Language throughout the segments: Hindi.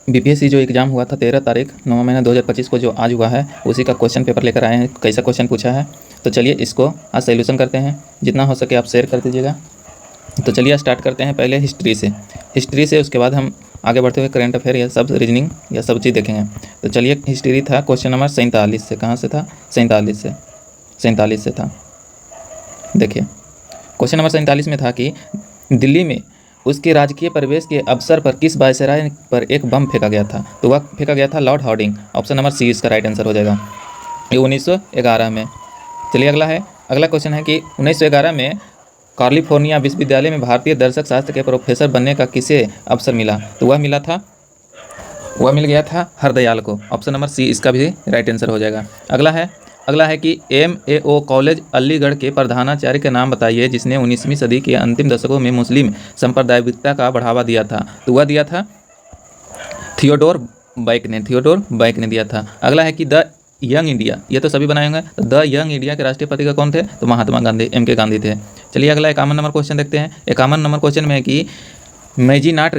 बीपीएससी जो एग्ज़ाम हुआ था 13 तारीख 9 महीना 2025 को, जो आज हुआ है, उसी का क्वेश्चन पेपर लेकर आए हैं। कैसा क्वेश्चन पूछा है, तो चलिए इसको आज सॉल्यूशन करते हैं। जितना हो सके आप शेयर कर दीजिएगा। तो चलिए स्टार्ट करते हैं पहले हिस्ट्री से उसके बाद हम आगे बढ़ते हुए करंट अफेयर या सब रीजनिंग या सब चीज़ देखेंगे। तो चलिए हिस्ट्री था क्वेश्चन नंबर 47 से। कहाँ से था? 47 से था। देखिए क्वेश्चन नंबर 47 में था कि दिल्ली में उसके राजकीय प्रवेश के अवसर पर किस वायसराय पर एक बम फेंका गया था? तो वह फेंका गया था Lord Hardinge. Option number C इसका राइट आंसर हो जाएगा। ये 1911 में। चलिए अगला क्वेश्चन है कि 1911 में कैलिफोर्निया विश्वविद्यालय में भारतीय दर्शक शास्त्र के प्रोफेसर बनने का किसे अवसर मिला? तो वह मिल गया था हरदयाल को। ऑप्शन नंबर सी इसका भी राइट आंसर हो जाएगा। अगला है कि MAO कॉलेज अलीगढ़ के प्रधानाचार्य का नाम बताइए जिसने 19वीं सदी के अंतिम दशकों में मुस्लिम सांप्रदायिकता का बढ़ावा दिया था। तो वह दिया था थियोडोर बैक ने दिया था। अगला है कि द यंग इंडिया, ये तो सभी बनाए होंगे। तो द यंग इंडिया के राष्ट्रपति का कौन थे? तो महात्मा गांधी, MK गांधी थे। चलिए अगला 51 नंबर क्वेश्चन देखते हैं। 51 नंबर क्वेश्चन में है कि मेजीनाट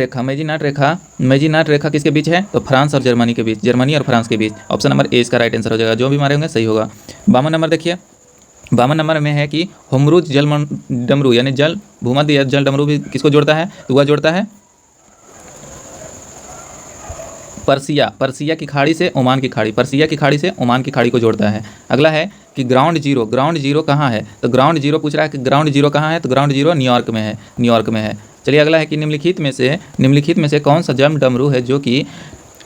रेखा किसके बीच है? तो फ्रांस और जर्मनी के बीच, जर्मनी और फ्रांस के बीच। ऑप्शन नंबर ए इसका राइट आंसर हो जाएगा। जो भी मारे होंगे सही होगा। 52 नंबर देखिए, 52 नंबर में है कि होमरूज जल डमरू यानी जल भूमध्य या जल डमरू भी किसको जोड़ता है? तो वह जोड़ता है पर्सिया की खाड़ी से ओमान की खाड़ी, पर्सिया की खाड़ी से ओमान की खाड़ी को जोड़ता है। अगला है कि ग्राउंड जीरो कहाँ है? तो ग्राउंड जीरो पूछ रहा है कि ग्राउंड जीरो कहाँ है? तो ग्राउंड जीरो न्यूयॉर्क में है। चलिए अगला है कि निम्नलिखित में से कौन सा जल डमरू है जो कि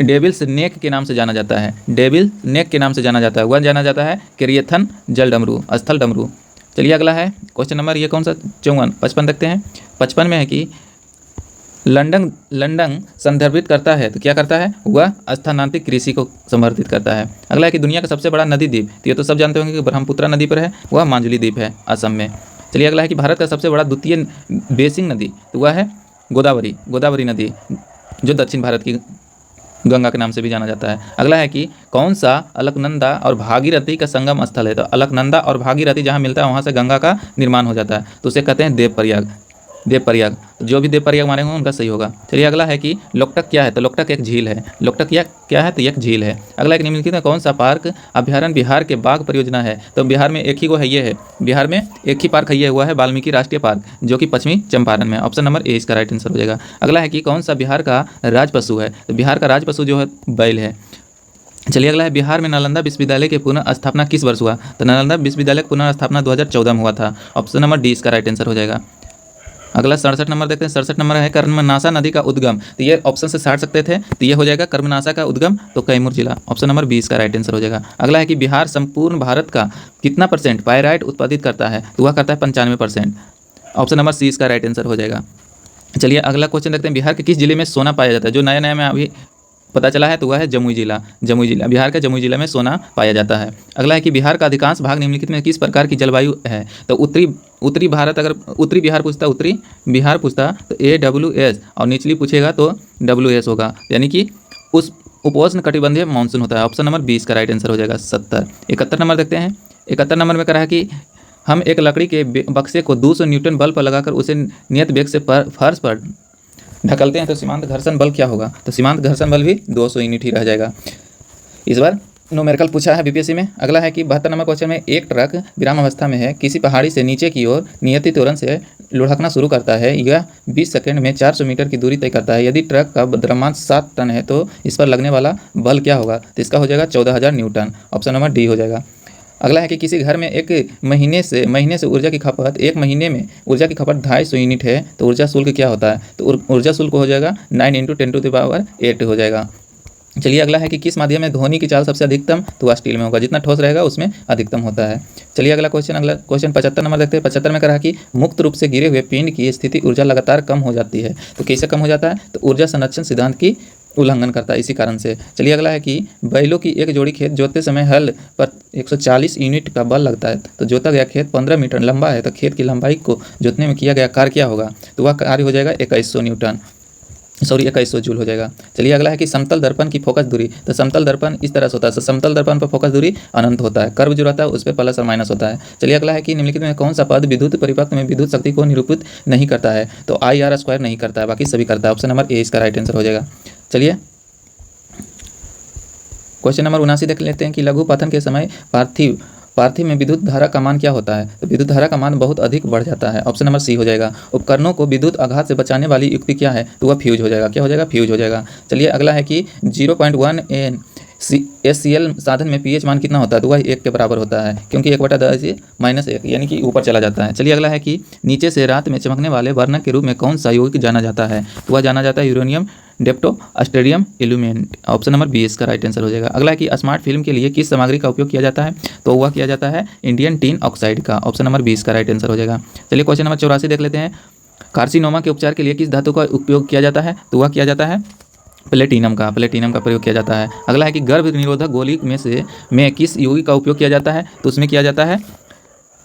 डेविल्स नेक के नाम से जाना जाता है? डेविल नेक के नाम से जाना जाता है। वह जाना जाता है केरियथन जल डमरू, स्थल डमरू। चलिए अगला है क्वेश्चन नंबर ये कौन सा 55 देखते हैं। 55 में है कि लंदन संदर्भित करता है। तो क्या करता है? वह स्थानांतरित कृषि को संवर्धित करता है। अगला है कि दुनिया का सबसे बड़ा नदी द्वीप, तो ये तो सब जानते होंगे कि ब्रह्मपुत्र नदी पर है, वह मांजुली द्वीप है असम में। चलिए अगला है कि भारत का सबसे बड़ा द्वितीय बेसिन नदी, तो वह है गोदावरी नदी, जो दक्षिण भारत की गंगा के नाम से भी जाना जाता है। अगला है कि कौन सा अलकनंदा और भागीरथी का संगम स्थल है? तो अलकनंदा और भागीरथी जहाँ मिलता है वहाँ से गंगा का निर्माण हो जाता है, तो उसे कहते हैं देवप्रयाग। तो जो भी देवप्रयाग मारेंगे उनका सही होगा। चलिए अगला है कि लोकटक क्या है? तो लोकटक एक झील है। लोकटक क्या है? तो एक झील है। अगला एक निम्नलिखित में कौन सा पार्क अभ्यारण्य बिहार के बाघ परियोजना है? तो बिहार में एक ही को है, ये है बिहार में एक ही पार्क है, हुआ है वाल्मीकि राष्ट्रीय पार्क, जो कि पश्चिमी चंपारण में। ऑप्शन नंबर ए इसका राइट आंसर हो जाएगा। अगला है कि कौन सा बिहार का राज पशु है? तो बिहार का राज पशु जो है बैल है। चलिए अगला है बिहार में नालंदा विश्वविद्यालय के पुनः स्थापना किस वर्ष हुआ? तो नालंदा विश्वविद्यालय की पुनः स्थापना 2014 में हुआ था। ऑप्शन नंबर डी इसका राइट आंसर हो जाएगा। अगला 67 नंबर देखते हैं। 67 नंबर है कर्मनाशा नदी का उद्गम, तो ये ऑप्शन से 60 सकते थे, तो ये हो जाएगा कर्मनाशा का उद्गम, तो कैमूर जिला। ऑप्शन नंबर 20 का राइट आंसर हो जाएगा। अगला है कि बिहार संपूर्ण भारत का कितना % पायराइट उत्पादित करता है? तो वह करता है 95%। ऑप्शन नंबर सी इसका राइट आंसर हो जाएगा। चलिए अगला क्वेश्चन देखते हैं। बिहार के किस जिले में सोना पाया जाता है? जो नया में अभी पता चला है, तो वह है जमुई जिला। बिहार का जमुई जिला में सोना पाया जाता है। अगला है कि बिहार का अधिकांश भाग निम्नलिखित में किस प्रकार की जलवायु है? तो उत्तरी भारत, अगर उत्तरी बिहार पूछता तो AWS, और निचली पूछेगा तो WS होगा, यानी कि उस उपोष्ण कटिबंधीय मानसून होता है। ऑप्शन नंबर 20 का राइट आंसर हो जाएगा। 71 नंबर देखते हैं। 71 नंबर में कह रहा है कि हम एक लकड़ी के बक्से को 200 न्यूटन बल पर लगाकर उसे नियत वेग से फर्श पर ढकलते हैं तो सीमांत घर्षण बल क्या होगा? तो सीमांत घर्षण बल भी 200 यूनिट ही रह जाएगा। इस बार न्यूमेरिकल पूछा है बीपीएससी में। अगला है कि 72 नंबर क्वेश्चन में एक ट्रक विराम अवस्था में है, किसी पहाड़ी से नीचे की ओर नियति त्वरण से लुढ़कना शुरू करता है। यह 20 सेकंड में 400 मीटर की दूरी तय करता है। यदि ट्रक का द्रव्यमान 7 टन है तो इस पर लगने वाला बल क्या होगा? तो इसका हो जाएगा 14,000 न्यूटन। ऑप्शन नंबर डी हो जाएगा। अगला है कि किसी घर में एक महीने से ऊर्जा की खपत, एक महीने में ऊर्जा की खपत 250 यूनिट है, तो ऊर्जा शुल्क क्या होता है? तो ऊर्जा शुल्क हो जाएगा 9 × 10⁸ हो जाएगा। चलिए अगला है कि किस माध्यम में ध्वनि की चाल सबसे अधिकतम? तो वह स्टील में होगा, जितना ठोस रहेगा उसमें अधिकतम होता है। चलिए अगला क्वेश्चन 75 नंबर देखते हैं। 75 में कहा कि मुक्त रूप से गिरे हुए पिंड की स्थिति ऊर्जा लगातार कम हो जाती है, तो कैसे कम हो जाता है? तो ऊर्जा संरक्षण सिद्धांत की उल्लंघन करता है, इसी कारण से। चलिए अगला है कि बैलों की एक जोड़ी खेत जोतते समय हल पर 140 यूनिट का बल लगता है, तो जोता गया खेत 15 मीटर लंबा है, तो खेत की लंबाई को जोतने में किया गया कार्य क्या होगा? तो वह कार्य हो जाएगा 2100 जूल हो जाएगा। चलिए अगला है कि समतल दर्पण की फोकस दूरी, तो समतल दर्पण इस तरह से होता है, समतल दर्पण पर फोकस दूरी अनंत होता है, कर्व जो रहता है उस पर प्लस और माइनस होता है। चलिए अगला है कि निम्नलिखित में कौन सा पद विद्युत परिपथ में विद्युत शक्ति को निरूपित नहीं करता है? तो IR² नहीं करता है, बाकी सभी करता है। ऑप्शन नंबर ए इसका राइट आंसर हो जाएगा। चलिए क्वेश्चन नंबर 79 देख लेते हैं कि लघु पतन के समय पार्थिव में विद्युत धारा का मान क्या होता है। तो विद्युत धारा का मान बहुत अधिक बढ़ जाता है। ऑप्शन नंबर सी हो जाएगा। उपकरणों को विद्युत आघात से बचाने वाली युक्ति क्या है, तो वह फ्यूज हो जाएगा। क्या हो जाएगा, फ्यूज हो जाएगा। चलिए अगला है कि 0.1 SCl साधन में pH मान कितना होता है, तो वह 1 के बराबर होता है, क्योंकि 1/10 - 1 यानी कि ऊपर चला जाता है। चलिए अगला है कि नीचे से रात में चमकने वाले वर्णक के रूप में कौन सा यौगिक जाना जाता है, तो वह जाना जाता है यूरेनियम डेप्टोस्टेरियम इल्यूमिनेट। ऑप्शन नंबर बी इसका राइट आंसर हो जाएगा। अगला है कि स्मार्ट फिल्म के लिए किस सामग्री का उपयोग किया जाता है, तो वह किया जाता है इंडियन टिन ऑक्साइड का। ऑप्शन नंबर बी इसका राइट आंसर हो जाएगा। चलिए क्वेश्चन नंबर 84 देख लेते हैं। कार्सिनोमा के उपचार के लिए किस धातु का उपयोग किया जाता है, तो वह किया जाता है प्लेटिनम का प्रयोग किया जाता है। अगला है कि गर्भ निरोधक गोली में किस यौगिक का उपयोग किया जाता है, तो उसमें किया जाता है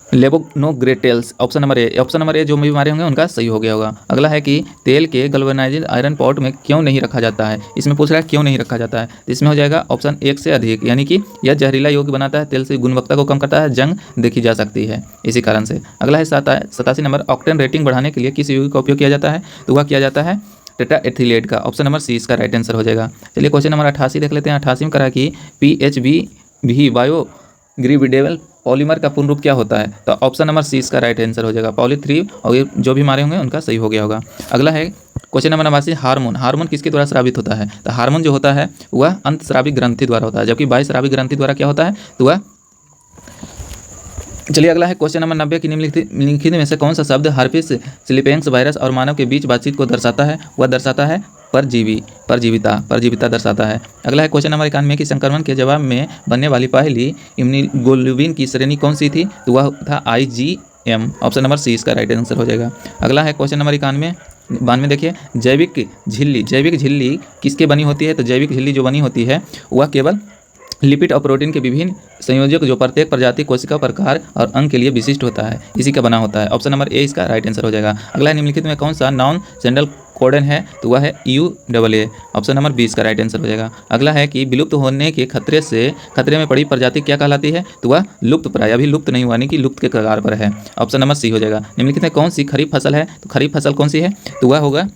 लेवोग्रेटेल्स। ऑप्शन नंबर ए जो भी हमारे होंगे उनका सही हो गया होगा। अगला है कि तेल के गैल्वेनाइज्ड आयरन पॉट में क्यों नहीं रखा जाता है, इसमें पूछ रहा है क्यों नहीं रखा जाता है, तो इसमें हो जाएगा ऑप्शन 1 से अधिक, यानी कि यह जहरीला यौगिक बनाता है, तेल से गुणवत्ता को कम करता है, जंग देखी जा सकती है इसी कारण से। अगला है 87 नंबर। ऑक्टेन रेटिंग बढ़ाने के लिए किस यौगिक का उपयोग किया जाता है, तो वह किया जाता है टेट्रा एथिलेट का। ऑप्शन नंबर सी इसका राइट आंसर हो जाएगा। चलिए क्वेश्चन नंबर 88 देख लेते हैं। 88 में करा कि PHB भी बायोडिग्रेडेबल पॉलीमर का पूर्ण रूप क्या होता है, तो ऑप्शन नंबर सी इसका राइट आंसर हो जाएगा पॉली3, और ये जो भी मारे होंगे उनका सही हो गया होगा। अगला है क्वेश्चन नंबर 89। हार्मोन किसके द्वारा स्रावित होता है, तो हार्मोन जो होता है वह अंतस्रावी ग्रंथि द्वारा होता है, जबकि बाह्यस्रावी ग्रंथि द्वारा क्या होता है, तो वह। चलिए अगला है क्वेश्चन नंबर 90 की निम्नलिखित में से कौन सा शब्द हर्पिस सिलिपेंस वायरस और मानव के बीच बातचीत को दर्शाता है, वह दर्शाता है परजीविता दर्शाता है। अगला है क्वेश्चन नंबर 91 की संक्रमण के जवाब में बनने वाली पहली इम्यूनोग्लोबुलिन की श्रेणी कौन सी थी, तो वह था IgM। ऑप्शन नंबर सी इसका राइट आंसर हो जाएगा। अगला है क्वेश्चन नंबर 92 देखिए। जैविक झिल्ली किसके बनी होती है, तो जैविक झिल्ली जो बनी होती है वह केवल लिपिड और प्रोटीन के विभिन्न संयोजक जो प्रत्येक प्रजाति कोशिका प्रकार और अंग के लिए विशिष्ट होता है, इसी का बना होता है। ऑप्शन नंबर ए इसका राइट आंसर हो जाएगा। अगला है निम्नलिखित में कौन सा नॉन सेंट्रल कोडन है, तो वह है UAA। ऑप्शन नंबर बी इसका राइट आंसर हो जाएगा। अगला है कि विलुप्त होने के खतरे में पड़ी प्रजाति क्या कहलाती है, तो वह लुप्त प्राय, अभी लुप्त नहीं हुआ, यानी कि लुप्त के कगार पर है। ऑप्शन नंबर सी हो जाएगा। निम्नलिखित में कौन सी खरीफ फसल है, तो खरीफ फसल कौन सी है, तो वह होगा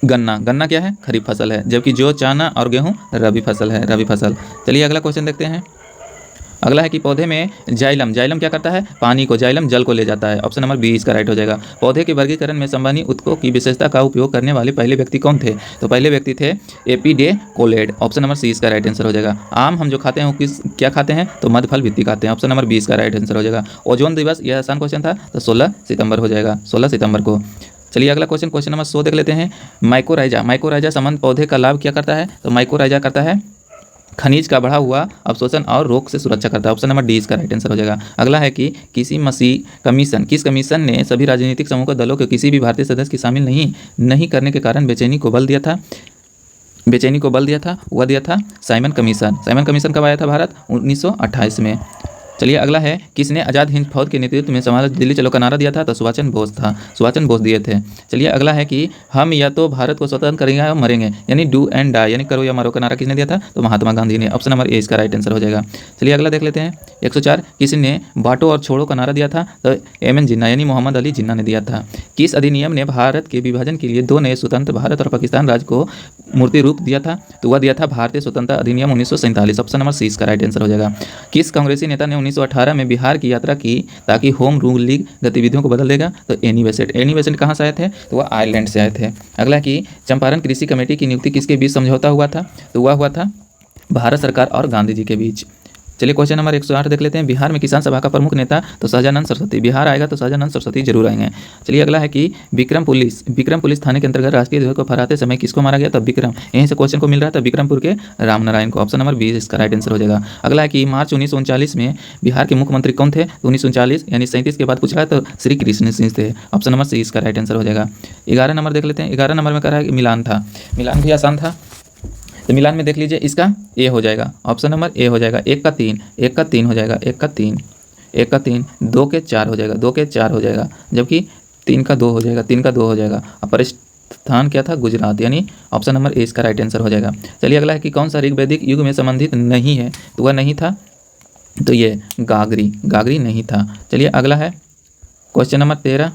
गन्ना क्या है, खरीफ फसल है, जबकि जो चना और गेहूं रबी फसल है, रबी फसल। चलिए अगला क्वेश्चन देखते हैं। अगला है कि पौधे में जाइलम क्या करता है, पानी को, जाइलम जल को ले जाता है। ऑप्शन नंबर बी इसका राइट हो जाएगा। पौधे के वर्गीकरण में संवहनी ऊतकों की विशेषता का उपयोग करने वाले पहले व्यक्ति कौन थे, तो पहले व्यक्ति थे AP डे कोलेड। ऑप्शन नंबर सी इसका राइट आंसर हो जाएगा। आम हम जो खाते हैं वो क्या खाते हैं, तो मधफल भित्ति खाते हैं। ऑप्शन नंबर बी इसका राइट आंसर हो जाएगा। ओजोन दिवस, यह आसान क्वेश्चन था, तो 16 सितंबर हो जाएगा, 16 सितंबर को। चलिए अगला क्वेश्चन नंबर 100 देख लेते हैं। माइकोराइजा संबंध पौधे का लाभ क्या करता है, तो माइकोराइजा करता है खनिज का बढ़ा हुआ अवशोषण और रोग से सुरक्षा करता है। ऑप्शन नंबर डी इसका राइट आंसर हो जाएगा। अगला है कि किस कमीशन ने सभी राजनीतिक समूह दलों के किसी भी भारतीय सदस्य की शामिल नहीं करने के कारण बेचैनी को बल दिया था, वह दिया था साइमन कमीशन कब आया था भारत, 1928 में। चलिए अगला है किसने आज़ाद हिंद फौज के नेतृत्व में समाज दिल्ली चलो का नारा दिया था, तो सुभाष चंद्र बोस दिए थे। चलिए अगला है कि हम या तो भारत को स्वतंत्र करेंगे या मरेंगे, यानी डू एंड डाई, यानी करो या मरो का नारा किसने दिया था, तो महात्मा गांधी ने। ऑप्शन नंबर ए इसका राइट आंसर हो जाएगा। चलिए अगला देख लेते हैं। 104 किसने बांटो और छोड़ो का नारा दिया था, तो MN जिन्ना यानी मोहम्मद अली जिन्ना ने दिया था। किस अधिनियम ने भारत के विभाजन के लिए 2 नए स्वतंत्र भारत और पाकिस्तान राज्य को मूर्ति रूप दिया था, तो वह दिया था भारतीय स्वतंत्रता अधिनियम 1947। ऑप्शन नंबर सी इसका राइट आंसर हो जाएगा। किस कांग्रेसी नेता ने 1918 में बिहार की यात्रा की ताकि होम रूल लीग गतिविधियों को बदल देगा, तो एनी बेसेंट कहाँ से आए थे, तो वह आयरलैंड से आए थे। अगला कि चंपारण कृषि कमेटी की नियुक्ति किसके बीच समझौता हुआ था, तो वह हुआ था भारत सरकार और गांधी जी के बीच। चलिए क्वेश्चन नंबर 108 देख लेते हैं। बिहार में किसान सभा का प्रमुख नेता, तो सहजानंद सरस्वती। बिहार आएगा तो सहजानंद सरस्वती जरूर आएंगे। चलिए अगला है कि विक्रम पुलिस थाने के अंतर्गत राष्ट्रीय ध्वज को फहराते समय किसको मारा गया, तो विक्रम, यहीं से क्वेश्चन को मिल रहा था, विक्रमपुर के रामनारायण को। ऑप्शन नंबर 20 इसका राइट आंसर हो जाएगा। अगला है कि मार्च 1939 में बिहार के मुख्यमंत्री कौन थे, तो 1939 यानी 37 के बाद पूछ रहा है, तो श्री कृष्ण सिंह थे। ऑप्शन नंबर सी इसका राइट आंसर हो जाएगा। 11 नंबर देख लेते हैं। 11 नंबर में कह रहा है कि मिलान था, मिलान भी आसान था, तो मिलान में देख लीजिए इसका ए हो जाएगा। ऑप्शन नंबर ए हो जाएगा। 1 का 3 हो जाएगा, 1 का 3, 2 के 4 हो जाएगा, 2 के 4 हो जाएगा, जबकि 3 का 2 हो जाएगा, 3 का 2 हो जाएगा। और स्थान क्या था, गुजरात, यानी ऑप्शन नंबर ए इसका राइट आंसर हो जाएगा। चलिए अगला है कि कौन सा ऋग्वैदिक युग में संबंधित नहीं है, तो वह नहीं था, तो ये गागरी नहीं था। चलिए अगला है क्वेश्चन नंबर 13,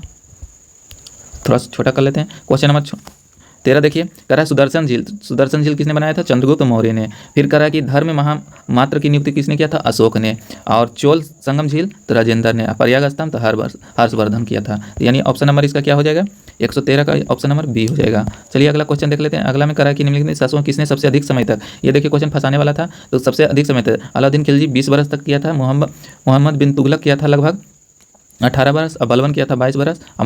थोड़ा सा छोटा कर लेते हैं। क्वेश्चन नंबर 13 देखिए, कह रहा है सुदर्शन झील। सुदर्शन झील किसने बनाया था? चंद्रगुप्त मौर्य ने। फिर कह रहा है कि धर्म महामात्र की नियुक्ति किसने किया था? अशोक ने। और चोल संगम झील तो राजेंद्र ने। प्रयाग स्तंभ तो हर्षवर्धन किया था। यानी ऑप्शन नंबर इसका क्या हो जाएगा? 113 का ऑप्शन नंबर बी हो जाएगा। चलिए अगला क्वेश्चन देख लेते हैं। अगला में करा कि निम्नलिखित शासकों किसने सबसे अधिक समय तक, ये देखिए क्वेश्चन फंसाने वाला था, तो सबसे अधिक समय तक अलाउद्दीन खिलजी 20 बरस तक किया था। मोहम्मद बिन तुगलक किया था लगभग 18 बरस। और बलबन किया था 22 बरस। और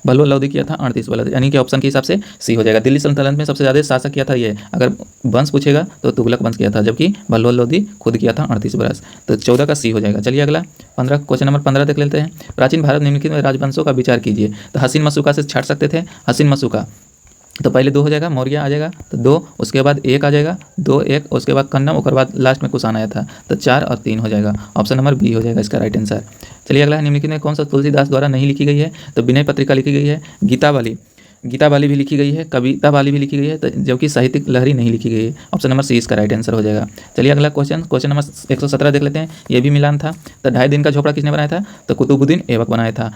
बलबन लोधी किया था 38 बरस। यानी कि ऑप्शन के हिसाब से सी हो जाएगा। दिल्ली सल्तनत में सबसे ज़्यादा शासक किया था ये, अगर वंश पूछेगा तो तुगलक वंश किया था, जबकि बलबन लोधी खुद किया था 38 बरस। तो 14 का सी हो जाएगा। चलिए अगला 15 क्वेश्चन नंबर 15 देख लेते हैं। प्राचीन भारत निम्नलिखित में राजवंशों का विचार कीजिए। तो हसीन मशूका से छाट सकते थे। हसीन मशूका तो पहले 2 हो जाएगा, मौर्य आ जाएगा तो 2, उसके बाद 1 आ जाएगा, 2 1, उसके बाद कन्नम, उसके बाद लास्ट में कुषाण आया था, तो 4 और 3 हो जाएगा। ऑप्शन नंबर बी हो जाएगा इसका राइट आंसर। चलिए अगला है, निम्नलिखित में कौन सा तुलसीदास द्वारा नहीं लिखी गई है? तो विनय पत्रिका लिखी गई है, गीता वाली भी लिखी गई है, कविता वाली भी लिखी गई है, तो जबकि साहित्यिक लहरी नहीं लिखी गई है। ऑप्शन नंबर सी इसका राइट आंसर हो जाएगा। चलिए अगला क्वेश्चन नंबर 117 देख लेते हैं। ये भी मिलान था। तो 2.5 दिन का झोपड़ा किसने बनाया था? तो कुतुबुद्दीन ऐबक बनाया था।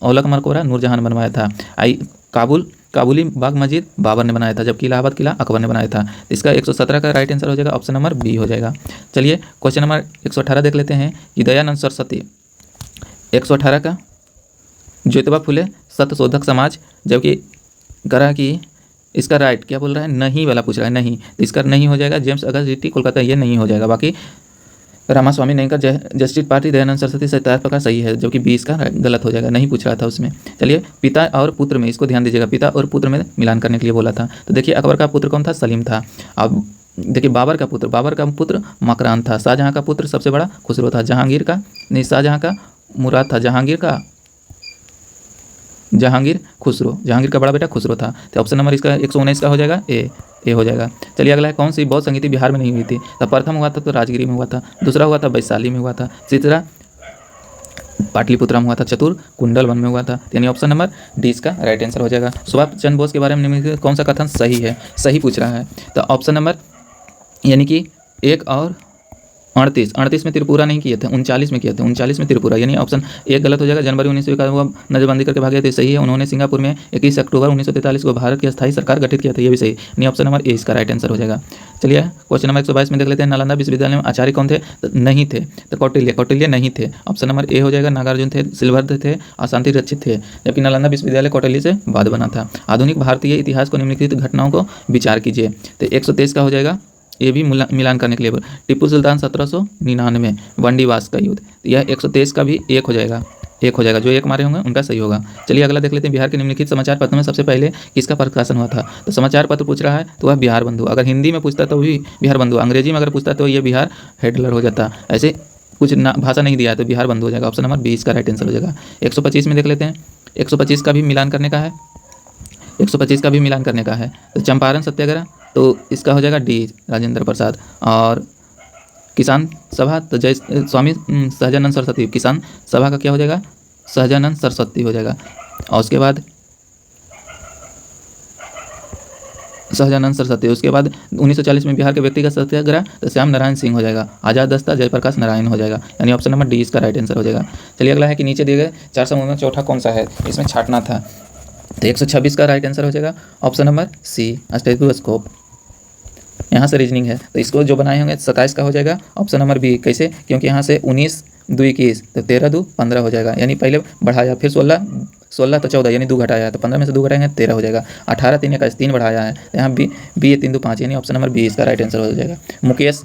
औलक मकबरा नूरजहां ने बनवाया था। काबुली बाग मस्जिद बाबर ने बनाया था, जबकि इलाहाबाद किला अकबर ने बनाया था। इसका 117 का राइट आंसर हो जाएगा। ऑप्शन नंबर बी हो जाएगा। चलिए क्वेश्चन नंबर 118 देख लेते हैं कि दयानंद सरस्वती 118 का ज्योतिबा फुले सत्यशोधक समाज, जबकि करा कि इसका राइट क्या बोल रहा है? नहीं वाला पूछ रहा है, नहीं, तो इसका नहीं हो जाएगा। जेम्स अगस्टी कोलकाता, ये नहीं हो जाएगा। बाकी रामास्वामी नहीं का जस्टिस पार्टी दयानंद सरस्वती सत्यार्थ प्रकाश सही है, जबकि 20 का गलत हो जाएगा, नहीं पूछ रहा था उसमें। चलिए पिता और पुत्र में, इसको ध्यान दीजिएगा, पिता और पुत्र में मिलान करने के लिए बोला था। तो देखिए अकबर का पुत्र कौन था? सलीम था। अब देखिए बाबर का पुत्र मकरान था। शाहजहाँ का पुत्र सबसे बड़ा खुसरो था। शाहजहाँ का मुराद था। जहांगीर का बड़ा बेटा खुसरो था। तो ऑप्शन नंबर इसका 119 का हो जाएगा, ए हो जाएगा। चलिए अगला है, कौन सी बौद्ध संगीति बिहार में नहीं हुई थी? तो प्रथम हुआ था तो राजगिरी में हुआ था, दूसरा हुआ था वैशाली में हुआ था, तीसरा पाटलिपुत्रा में हुआ था, चतुर्थ कुंडलवन में हुआ था। यानी ऑप्शन नंबर डी इसका राइट आंसर हो जाएगा। सुभाष चंद्र बोस के बारे में निम्नलिखित कौन सा कथन सही है? सही पूछ रहा है। तो ऑप्शन नंबर यानी कि 1 और 38 में त्रिपुरा नहीं किए थे, 39 में किए थे, 39 में त्रिपुरा, यानी ऑप्शन 1 गलत हो जाएगा। जनवरी 1951 को नजरबंदी करके भागे थे, सही है। उन्होंने सिंगापुर में 21 अक्टूबर 1943 को भारत की अस्थायी सरकार गठित किया था, ये भी सही, यानी ऑप्शन नंबर ए इसका राइट आंसर हो जाएगा। चलिए क्वेश्चन नंबर 122 में देख लेते हैं। नालंदा विश्वविद्यालय में आचार्य कौन थे? तो नहीं थे, तो कौटिल्य नहीं थे। ऑप्शन नंबर ए हो जाएगा। नागार्जुन थे, सिलभद्र थे और शांति रक्षित थे, जबकि नालंदा विश्वविद्यालय कौटिल्य से बाद बना था। आधुनिक भारतीय इतिहास को निम्नलिखित घटनाओं को विचार कीजिए। तो 123 का हो जाएगा, ये भी मिलान करने के लिए। टिप्पू सुल्तान 1799 वंडीवास का युद्ध, यह 123 का भी एक हो जाएगा, जो एक मारे होंगे उनका सही होगा। चलिए अगला देख लेते हैं। बिहार के निम्नलिखित समाचार पत्र में सबसे पहले किसका प्रकाशन हुआ था? तो समाचार पत्र पूछ रहा है तो वह बिहार बंधु, अगर हिंदी में पूछता तो भी बिहार बंधु, अंग्रेजी में अगर पूछता तो ये बिहार हेडलर हो जाता। ऐसे कुछ भाषा नहीं दिया है तो बिहार बंधु हो जाएगा। ऑप्शन नंबर 20 का राइट आंसर हो जाएगा। 125 में देख लेते हैं। 125 का भी मिलान करने का है, 125 का भी मिलान करने का है। तो चंपारण सत्याग्रह, तो इसका हो जाएगा डी राजेंद्र प्रसाद। और किसान सभा, तो जय स्वामी सहजानंद सरस्वती, किसान सभा का क्या हो जाएगा? सहजानंद सरस्वती हो जाएगा। और उसके बाद सहजानंद सरस्वती, उसके बाद 1940 में बिहार के व्यक्तिगत सत्याग्रह, तो श्याम नारायण सिंह हो जाएगा। आज़ाद दस्ता जयप्रकाश नारायण हो जाएगा, यानी ऑप्शन नंबर डी इसका राइट आंसर हो जाएगा। चलिए अगला है कि नीचे दिए गए 4 समूह में चौथा कौन सा है? इसमें छाटना था, तो 126 का राइट आंसर हो जाएगा। Option number C stethoscope. यहाँ से रीजनिंग है, तो इसको जो बनाए होंगे 27 का हो जाएगा। ऑप्शन नंबर बी, कैसे? क्योंकि यहाँ से 19 2 21, तो 13 2 15 हो जाएगा, यानी पहले बढ़ाया, फिर 16 तो 14, यानी 2 घटाया, तो 15 में से 2 घटाएंगे 13 हो जाएगा। 18 3 21 3 बढ़ाया है, तो यहाँ बी 3 2 5, यानी ऑप्शन नंबर बी इसका राइट आंसर हो जाएगा। मुकेश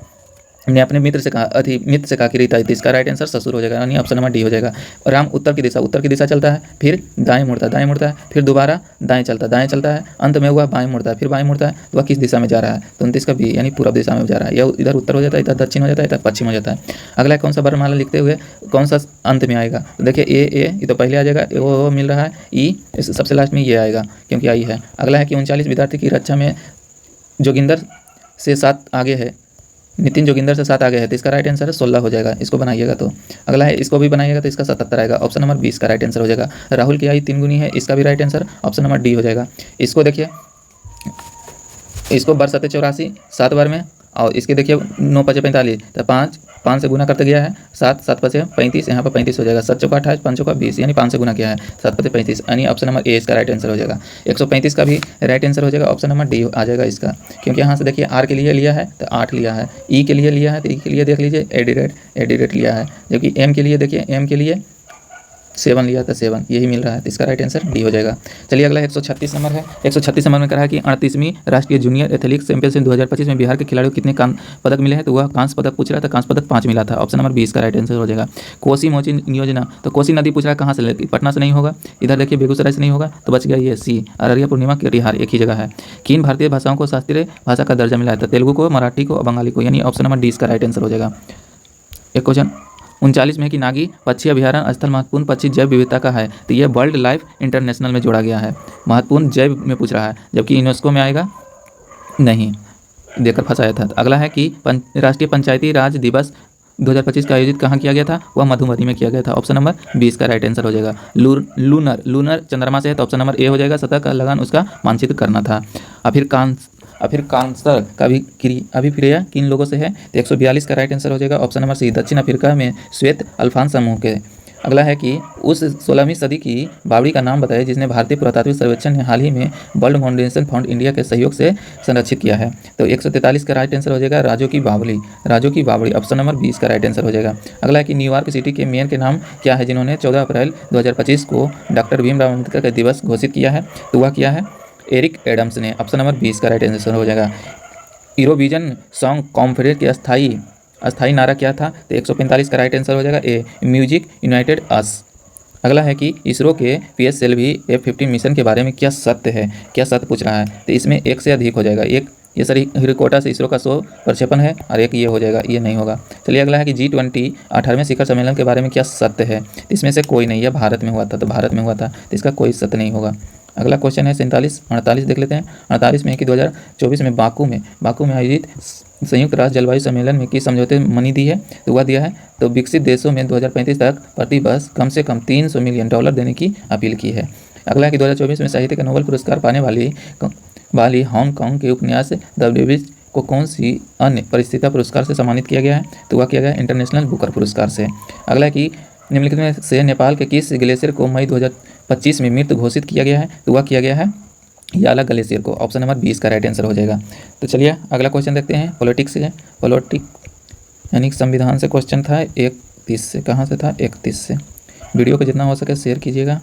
ने अपने मित्र से कहा कि रीता, इसका राइट आंसर ससुर हो जाएगा, यानी ऑप्शन नंबर डी हो जाएगा। राम उत्तर की दिशा चलता है, फिर दाएं मुड़ता है, फिर दोबारा दाएं चलता है, अंत में हुआ बाएं मुड़ता है, फिर बाएं मुड़ता है, तो वह किस दिशा में जा रहा है? तो 29 का बी, यानी पूर्व दिशा में जा रहा है। यह इधर उत्तर हो जाता है, इधर दक्षिण हो जाता है, इधर पश्चिम हो जाता है। अगला कौन सा वर्णमाला लिखते हुए कौन सा अंत में आएगा? तो देखिए ए ये तो पहले आ जाएगा, वो मिल रहा है, ई सबसे लास्ट में ये आएगा क्योंकि आई है। अगला है कि 39 विद्यार्थी की रक्षा में जोगिंदर से 7 आगे है, नितिन जोगिंदर से 7 आगे है, तो इसका राइट आंसर है 16 हो जाएगा। इसको बनाइएगा तो अगला है, इसको भी बनाइएगा तो इसका 77 आएगा। ऑप्शन नंबर 20 का राइट आंसर हो जाएगा। राहुल की आयु 3 गुनी है, इसका भी right answer option number D हो जाएगा। इसको देखिए, इसको बर 7 84 7 बार में, और इसके देखिए 9 5 45, तो 5 5 से गुना करते गया है, 7 7 5 35, यहाँ पर 35 हो जाएगा, 7 चौका 28, 5 चौका 20, यानी 5 से गुना किया है, 7 5 35, यानी ऑप्शन नंबर ए इसका राइट आंसर हो जाएगा। 135 का भी राइट आंसर हो जाएगा, ऑप्शन नंबर डी आ जाएगा इसका, क्योंकि यहाँ से देखिए आर के लिए लिया है तो 8 लिया है, ई के लिए लिया है तो ई के लिए देख लीजिए एडिरेट लिया है, जबकि एम के लिए देखिए एम के लिए 7 लिया था, 7 यही मिल रहा है, तो इसका राइट आंसर डी हो जाएगा। चलिए अगला 136 नंबर है। 136 नंबर में कहा है कि 38वीं राष्ट्रीय जूनियर एथलेटिक्स चैंपियनशिप 2025 में बिहार के खिलाड़ियों को कितने कांस्य पदक मिले हैं, तो वह कांस्य पदक पूछ रहा था, कांस्य पदक 5 मिला था, ऑप्शन नंबर 20 का राइट आंसर हो जाएगा। कोसी मोची योजना, तो कोसी नदी पूछ रहा है कहाँ से लेती, पटना से नहीं होगा, इधर देखिए बेगूसराय से नहीं होगा, तो बच गया ये सी, अररिया पूर्णिमा कटिहार एक ही जगह है। किन भारतीय भाषाओं को शास्त्रीय भाषा का दर्जा मिला है, तो तेलुगु को, मराठी को, बंगाली को, यानी ऑप्शन नंबर डी इसका राइट आंसर हो जाएगा। एक क्वेश्चन 39 में कि नागी पक्षी अभ्यारण्य स्थल महत्वपूर्ण पक्षी जैव विविधता का है, तो यह वर्ल्ड लाइफ इंटरनेशनल में जोड़ा गया है, महत्वपूर्ण जैव में पूछ रहा है, जबकि यूनेस्को में आएगा नहीं, देकर फंसाया था। अगला है कि राष्ट्रीय पंचायती राज दिवस 2025 का आयोजित कहाँ किया गया था, वह मधुमती में किया गया था, ऑप्शन नंबर 20 का राइट आंसर हो जाएगा। लूनर चंद्रमा से है, तो ऑप्शन नंबर ए हो जाएगा, सतह का लगान उसका मानचित्र करना था। फिर कांसर का अभिक्रिया किन लोगों से है, तो 142 का राइट आंसर हो जाएगा, ऑप्शन नंबर सी, दक्षिण अफ्रीका में श्वेत अल्फांस समूह के। अगला है कि उस 16वीं सदी की बावड़ी का नाम बताएं जिसने भारतीय पुरातात्विक सर्वेक्षण ने हाल ही में वर्ल्ड फाउंडेशन फंड इंडिया के सहयोग से संरक्षित किया है, तो 143 का राइट आंसर हो जाएगा राजो की बावड़ी, ऑप्शन नंबर 20 का राइट आंसर हो जाएगा। अगला है कि न्यूयॉर्क सिटी के मेयर के नाम क्या है जिन्होंने 14 अप्रैल 2025 को डॉक्टर भीमराव अम्बेडकर का दिवस घोषित किया है, तो वह किया है एरिक एडम्स ने, ऑप्शन नंबर 20 का राइट आंसर हो जाएगा। यूरोविजन सॉन्ग कॉन्फ्रेंस के अस्थाई नारा क्या था, तो 145 का राइट आंसर हो जाएगा ए, म्यूजिक यूनाइटेड अस। अगला है कि इसरो के PSLV F-15 मिशन के बारे में क्या सत्य पूछ रहा है, तो इसमें एक से अधिक हो जाएगा, एक ये श्रीहरिकोटा से इसरो का 100 प्रक्षेपण है और एक ये हो जाएगा, ये नहीं होगा। चलिए अगला है कि G20 18वें शिखर सम्मेलन के बारे में क्या सत्य है, तो इसमें से कोई नहीं है, भारत में हुआ था, तो इसका कोई सत्य नहीं होगा। अगला क्वेश्चन है 48 देख लेते हैं। 48 में कि 2024 में बाकू में आयोजित संयुक्त राष्ट्र जलवायु सम्मेलन में किस समझौते मनी दी है, तो वह दिया है, तो विकसित देशों में 2035 तक प्रति वर्ष कम से कम $300 मिलियन देने की अपील की है। अगला है कि 2024 में साहित्य का नोबेल पुरस्कार पाने वाली हांगकांग के उपन्यास द डेविड को कौन सी अन्य परिस्थितियाँ पुरस्कार से सम्मानित किया गया है, तो वह किया गया इंटरनेशनल बुकर पुरस्कार से। अगला है कि निम्नलिखित में से नेपाल के किस ग्लेशियर को मई 2025 में मृत घोषित किया गया है, तो वह किया गया है याला ग्लेशियर को, ऑप्शन नंबर 20 का राइट आंसर हो जाएगा। तो चलिए अगला क्वेश्चन देखते हैं, पॉलिटिक्स यानी संविधान से क्वेश्चन था 31 से, कहाँ से था 31 से। वीडियो को जितना हो सके शेयर कीजिएगा।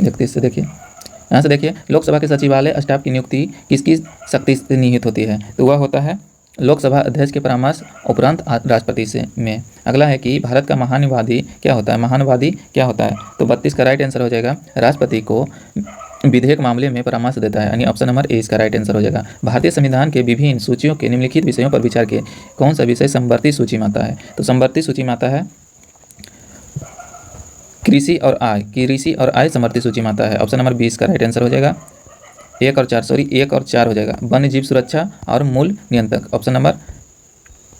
31 से देखिए, यहाँ से देखिए, लोकसभा के सचिवालय स्टाफ की नियुक्ति किसकी शक्ति से निहित होती है, तो वह होता है लोकसभा अध्यक्ष के परामर्श उपरांत राष्ट्रपति से में। अगला है कि भारत का महानुवादी क्या होता है, तो 32 का राइट आंसर हो जाएगा, राष्ट्रपति को विधेयक मामले में परामर्श देता है, यानी ऑप्शन नंबर ए इसका राइट आंसर हो जाएगा। भारतीय संविधान के विभिन्न सूचियों के निम्नलिखित विषयों पर विचार के कौन सा विषय समवर्ती सूची में आता है, तो समवर्ती सूची में आता है कृषि और आय समवर्ती सूची में आता है, ऑप्शन नंबर 20 का राइट आंसर हो जाएगा। 1 और 4 हो जाएगा। वन्य जीव सुरक्षा और मूल नियंत्रक, ऑप्शन नंबर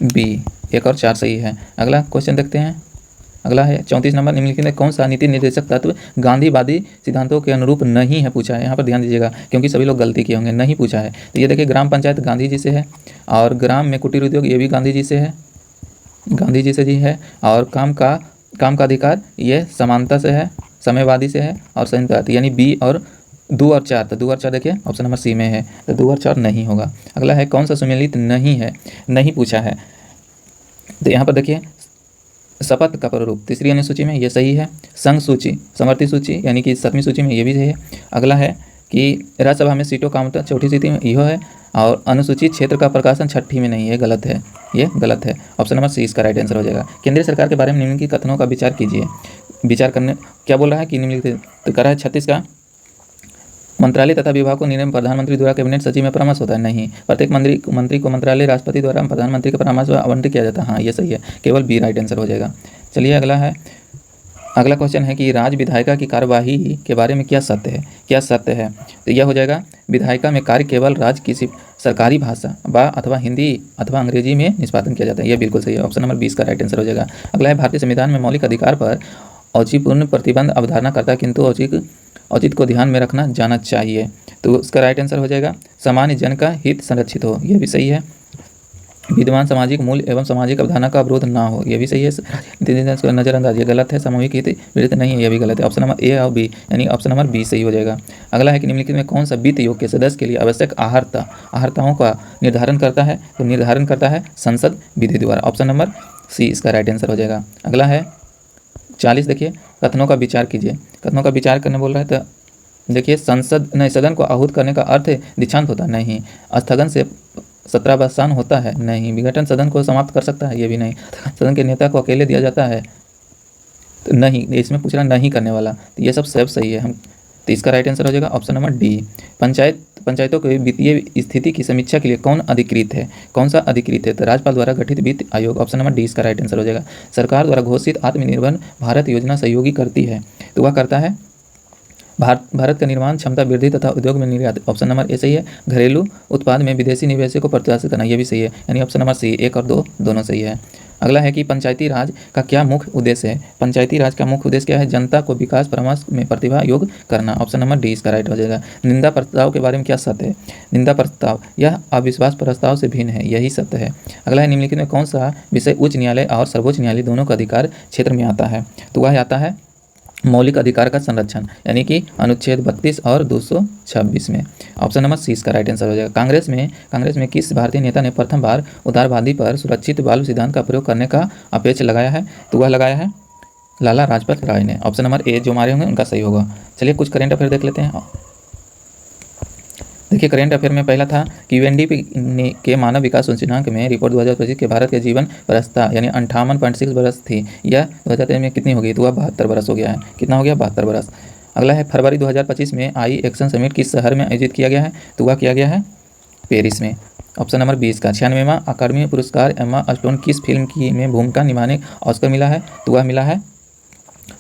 बी, 1 और 4 सही है। अगला क्वेश्चन देखते हैं। अगला है 34 नंबर, निम्नलिखित में कौन सा नीति निर्देशक तत्व गांधीवादी सिद्धांतों के अनुरूप नहीं है, पूछा है। यहाँ पर ध्यान दीजिएगा क्योंकि सभी लोग गलती किए होंगे, नहीं पूछा है। तो ये देखिए, ग्राम पंचायत गांधी जी से है, और ग्राम में कुटीर उद्योग ये भी गांधी जी से है, और काम का अधिकार ये समानता से है, समयवादी से है, और संयुक्त यानी बी, और 2 और 4, तो 2 और 4 देखिए ऑप्शन नंबर सी में है, तो 2 और 4 नहीं होगा। अगला है कौन सा सुमेलित नहीं पूछा है, तो यहाँ पर देखिए शपथ का प्रारूप तीसरी अनुसूची में ये सही है। संघ सूची समवर्ती सूची यानी कि 7वीं सूची में ये भी सही है। अगला है कि राज्यसभा में सीटों का आवंटन 4ठी सूची में यह है, और अनुसूचित क्षेत्र का प्रकाशन 6ठी में नहीं है, ये गलत है। ऑप्शन नंबर सी इसका राइट आंसर हो जाएगा। केंद्रीय सरकार के बारे में निम्नलिखित कथनों का विचार कीजिए। विचार करने क्या बोल रहा है कि निम्नलिखित, तो कर रहा है 36 का, मंत्रालय तथा विभाग को निर्णय प्रधानमंत्री द्वारा कैबिनेट सचिव में परामर्श होता है, नहीं। प्रत्येक मंत्री को मंत्रालय राष्ट्रपति द्वारा प्रधानमंत्री के परामर्श आवंटित किया जाता है, हाँ ये सही है, केवल बी राइट आंसर हो जाएगा। चलिए अगला क्वेश्चन है कि राज्य विधायिका की कार्यवाही के बारे में क्या सत्य है, तो यह हो जाएगा विधायिका में कार्य केवल राज्य किसी सरकारी भाषा अथवा हिंदी अथवा अंग्रेजी में निष्पादन किया जाता है, यह बिल्कुल सही है। ऑप्शन नंबर 20 का राइट आंसर हो जाएगा। अगला है भारतीय संविधान में मौलिक अधिकार पर औचित्यपूर्ण प्रतिबंध अवधारणा करता है, किंतु औचित्य को ध्यान में रखना जाना चाहिए, तो उसका राइट आंसर हो जाएगा सामान्य जन का हित संरक्षित हो, यह भी सही है। विद्यमान सामाजिक मूल्य एवं सामाजिक अवधारणा का अवरोध ना हो, ये भी सही है। राजनीतिक नजरअंदाज, ये गलत है। सामूहिक हित विरुद्ध नहीं है, ये भी गलत है। ऑप्शन नंबर ए और बी यानी ऑप्शन नंबर बी सही हो जाएगा। अगला है कि निम्नलिखित में कौन सा वित्त आयोग के सदस्य के लिए आवश्यक आहारताओं का निर्धारण करता है, तो निर्धारण करता है संसद विधि द्वारा। ऑप्शन नंबर सी इसका राइट आंसर हो जाएगा। अगला है 40, देखिए कथनों का विचार कीजिए। कथनों का विचार करने बोल रहा है, तो देखिए सदन को आहूत करने का अर्थ दीक्षांत होता नहीं, स्थगन से सत्रावसान होता है नहीं, विघटन सदन को समाप्त कर सकता है, ये भी नहीं, सदन के नेता को अकेले दिया जाता है तो नहीं, इसमें पूछ रहा नहीं करने वाला, तो ये सब सही है। हम तो इसका राइट आंसर हो जाएगा ऑप्शन नंबर डी। पंचायतों के वित्तीय स्थिति की समीक्षा के लिए कौन अधिकृत है, कौन सा अधिकृत है, तो राज्यपाल द्वारा गठित वित्त आयोग। ऑप्शन नंबर डी इसका राइट आंसर हो जाएगा। सरकार द्वारा घोषित आत्मनिर्भर भारत योजना सहयोगी करती है, तो वह करता है भारत का निर्माण क्षमता वृद्धि तथा उद्योग में निर्यात। ऑप्शन नंबर ए सही है। घरेलू उत्पाद में विदेशी निवेशकों को प्रोत्साहित करना, ये भी सही है, यानी ऑप्शन नंबर सी 1 और 2 दोनों सही है। अगला है कि पंचायती राज का क्या मुख्य उद्देश्य है। पंचायती राज का मुख्य उद्देश्य क्या है, जनता को विकास परामर्श में प्रतिभा योग करना। ऑप्शन नंबर डी इसका राइट हो जाएगा। निंदा प्रस्ताव के बारे में क्या सत्य है, निंदा प्रस्ताव यह अविश्वास प्रस्ताव से भिन्न है, यही सत्य है। अगला है निम्नलिखित में कौन सा विषय उच्च न्यायालय और सर्वोच्च न्यायालय दोनों का अधिकार क्षेत्र में आता है, तो वह आता है मौलिक अधिकार का संरक्षण, यानी कि अनुच्छेद 32 और 226 में। ऑप्शन नंबर सी इसका राइट आंसर हो जाएगा। कांग्रेस में किस भारतीय नेता ने प्रथम बार उदारवादी पर सुरक्षित बाल्ब सिद्धांत का प्रयोग करने का अपेक्ष लगाया है, तो वह लगाया है लाला लाजपत राय ने। ऑप्शन नंबर ए जो हमारे होंगे उनका सही होगा। चलिए कुछ करेंट अफेयर देख लेते हैं। देखिए करेंट अफेयर में पहला था कि यूएनडीपी के मानव विकास सूचकांक में रिपोर्ट 2025 के भारत के जीवन वरीयता यानी 58.6 बरस थी, यह 2023 में कितनी हो गई, तो वह 72 बरस हो गया है। कितना हो गया, 72 बरस। अगला है फरवरी 2025 में आई एक्शन समिट किस शहर में आयोजित किया गया है, तो वह किया गया है पेरिस में। ऑप्शन नंबर 20 का 96वां अकादमी पुरस्कार एम्मा स्टोन किस फिल्म की में भूमिका निभाने ऑस्कर मिला है, तो वह मिला है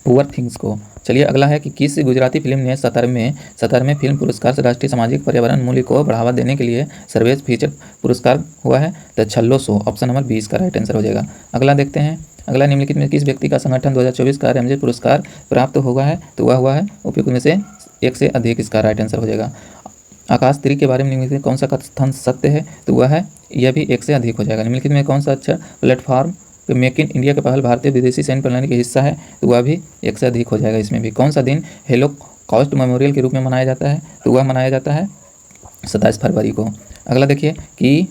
पुअर थिंग्स को। चलिए अगला है कि किस गुजराती फिल्म ने 17वें फिल्म पुरस्कार से राष्ट्रीय सामाजिक पर्यावरण मूल्य को बढ़ावा देने के लिए सर्वश्रेष्ठ फीचर पुरस्कार हुआ है, तो छल्लो 100। ऑप्शन नंबर 20 का राइट आंसर हो जाएगा। अगला देखते हैं, अगला निम्नलिखित में किस व्यक्ति का संगठन 2024 का रैमजे पुरस्कार प्राप्त हुआ है, तो वह हुआ है उपयुक्त में से एक से अधिक, इसका राइट आंसर हो जाएगा। आकाश 3 के बारे में निम्नलिखित में कौन सा कथन सत्य है, तो वह है यह भी एक से अधिक हो जाएगा। निम्नलिखित में कौन सा अच्छा प्लेटफॉर्म मेक इन इंडिया के पहल भारतीय विदेशी सैन्य प्रणाली का हिस्सा है, तो वह भी एक से अधिक हो जाएगा। इसमें भी कौन सा दिन होलोकॉस्ट मेमोरियल के रूप में मनाया जाता है, तो वह मनाया जाता है 27 फरवरी को। अगला देखिए कि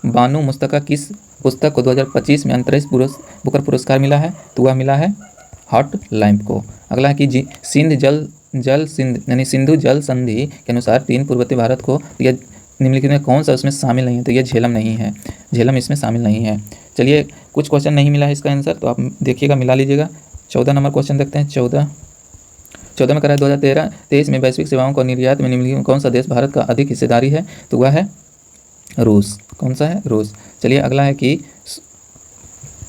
बानू मुस्तका किस पुस्तक को 2025 में अंतर्राष्ट्रीय बुकर पुरस्कार मिला है, तो वह मिला है हॉट लैंप को। अगला है कि सिंधु जल संधि के अनुसार 3 पूर्वोत्तर भारत को यह निम्नलिखित में कौन सा उसमें शामिल नहीं है, तो यह झेलम नहीं है, झेलम इसमें शामिल नहीं है। चलिए कुछ क्वेश्चन नहीं मिला है इसका आंसर, तो आप देखिएगा मिला लीजिएगा। 14 नंबर क्वेश्चन देखते हैं। 14 में करा है 2023 में वैश्विक सेवाओं को निर्यात में निम्नलिखित में कौन सा देश भारत का अधिक हिस्सेदारी है, तो वह है रूस। कौन सा है, रूस। चलिए अगला है कि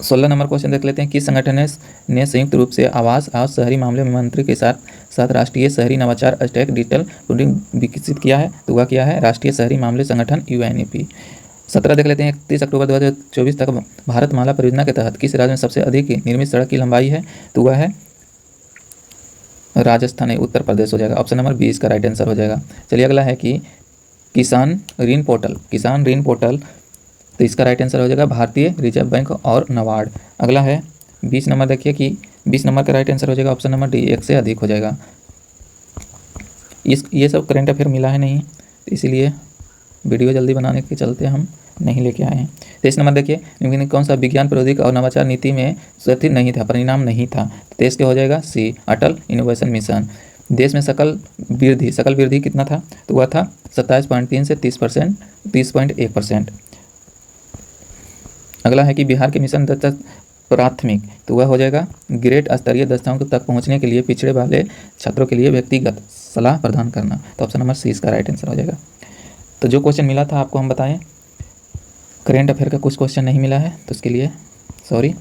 16 नंबर क्वेश्चन देख लेते हैं। किस संगठन ने संयुक्त रूप से आवास और शहरी मामले में मंत्री के साथ राष्ट्रीय शहरी नवाचार स्टैक डिजिटल पुडिंग विकसित किया है, तो वह किया है राष्ट्रीय शहरी मामले संगठन UNEP। 17 देख लेते हैं। 31 अक्टूबर 2024 तक भारतमाला परियोजना के तहत किस राज्य में सबसे अधिक निर्मित सड़क की लंबाई है, तो वह है राजस्थान, उत्तर प्रदेश हो जाएगा। ऑप्शन नंबर 20 का राइट आंसर हो जाएगा। चलिए अगला है कि किसान ऋण पोर्टल, तो इसका राइट आंसर हो जाएगा भारतीय रिजर्व बैंक और नाबार्ड। अगला है 20 नंबर, देखिए कि 20 नंबर का राइट आंसर हो जाएगा ऑप्शन नंबर डी, एक से अधिक हो जाएगा। ये सब करंट अफेयर मिला है नहीं, तो इसीलिए वीडियो जल्दी बनाने के चलते हम नहीं लेके आए हैं। 23 नंबर देखिए, निम्नलिखित कौन सा विज्ञान प्रौद्योगिकी और नवाचार नीति में स्थित नहीं था, परिणाम नहीं था, तो देश के हो जाएगा सी अटल इनोवेशन मिशन। देश में सकल वृद्धि कितना था, तो वह था 27.3 से 30.1%। अगला है कि बिहार के मिशन दत्तक प्राथमिक, तो वह हो जाएगा ग्रेड स्तरीय दस्ताओं तक पहुंचने के लिए पिछड़े वाले छात्रों के लिए व्यक्तिगत सलाह प्रदान करना, तो ऑप्शन नंबर सी इसका राइट आंसर हो जाएगा। तो जो क्वेश्चन मिला था आपको हम बताएं, करेंट अफेयर का कुछ क्वेश्चन नहीं मिला है, तो उसके लिए सॉरी।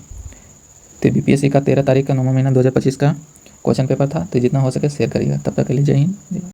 तो BPSC का 13 तारीख का 9वां महीना 2025 का क्वेश्चन पेपर था, तो जितना हो सके शेयर करिएगा। तब तक के लिए जय हिंद।